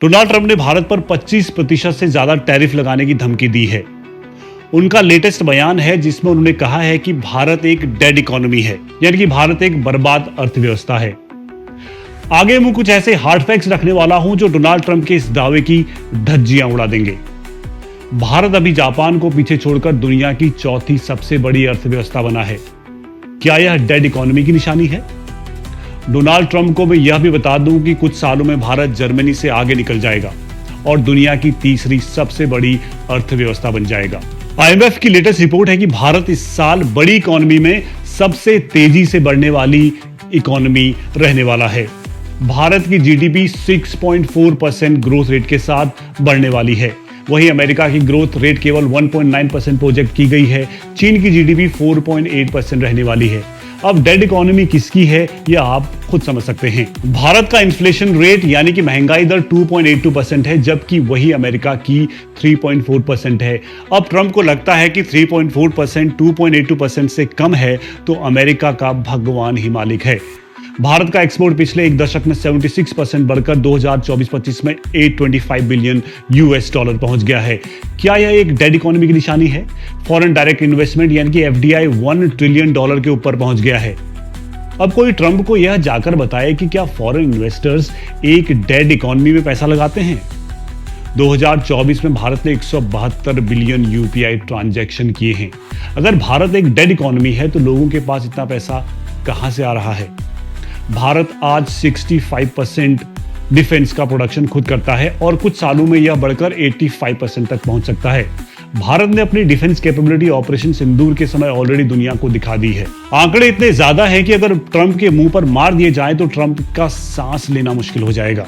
Donald Trump ने भारत पर 25% से ज्यादा टैरिफ लगाने की धमकी दी है। उनका लेटेस्ट बयान है जिसमें उन्होंने कहा है कि भारत एक डेड इकोनॉमी है, यानी कि भारत एक बर्बाद अर्थव्यवस्था है। आगे मैं कुछ ऐसे हार्ड फैक्ट्स रखने वाला हूं जो डोनाल्ड ट्रंप के इस दावे की धज्जियां उड़ा देंगे। भारत अभी जापान को पीछे छोड़कर दुनिया की चौथी सबसे बड़ी अर्थव्यवस्था बना है। क्या यह डेड इकोनॉमी की निशानी है? डोनाल्ड ट्रंप को मैं यह भी बता दूं कि कुछ सालों में भारत जर्मनी से आगे निकल जाएगा और दुनिया की तीसरी सबसे बड़ी अर्थव्यवस्था बन जाएगा। आईएमएफ की लेटेस्ट रिपोर्ट है कि भारत इस साल बड़ी इकोनॉमी में सबसे तेजी से बढ़ने वाली इकोनॉमी रहने वाला है। भारत की जीडीपी 6.4% ग्रोथ रेट के साथ बढ़ने वाली है। वहीं अमेरिका की ग्रोथ रेट केवल 1.9% प्रोजेक्ट की गई है। चीन की जीडीपी 4.8% रहने वाली है। अब डेड इकोनॉमी किसकी है यह आप खुद समझ सकते हैं। भारत का इन्फ्लेशन रेट यानी कि महंगाई दर 2.82% है, जबकि वही अमेरिका की 3.4% है। अब ट्रंप को लगता है कि 3.4% 2.82% से कम है तो अमेरिका का भगवान ही मालिक है। भारत का एक्सपोर्ट पिछले एक दशक में 76% बढ़कर 2024-25 में 825 बिलियन यूएस डॉलर पहुंच गया है। क्या यह एक डेड इकोनॉमी की निशानी है? फॉरेन डायरेक्ट इन्वेस्टमेंट यानी कि एफडीआई $1 ट्रिलियन के ऊपर पहुंच गया है। अब कोई ट्रंप को यह जाकर बताए कि क्या फॉरेन इन्वेस्टर्स एक डेड इकोनॉमी में पैसा लगाते हैं? 2024 में भारत ने 172 बिलियन यूपीआई ट्रांजैक्शन किए हैं। अगर भारत एक डेड इकोनॉमी है तो लोगों के पास इतना पैसा कहां से आ रहा है? भारत आज 65% डिफेंस का प्रोडक्शन खुद करता है और कुछ सालों में यह बढ़कर 85% तक पहुंच सकता है। भारत ने अपनी डिफेंस कैपेबिलिटी ऑपरेशन सिंदूर के समय ऑलरेडी दुनिया को दिखा दी है। आंकड़े इतने ज्यादा है कि अगर ट्रंप के मुंह पर मार दिए जाएं तो ट्रंप का सांस लेना मुश्किल हो जाएगा।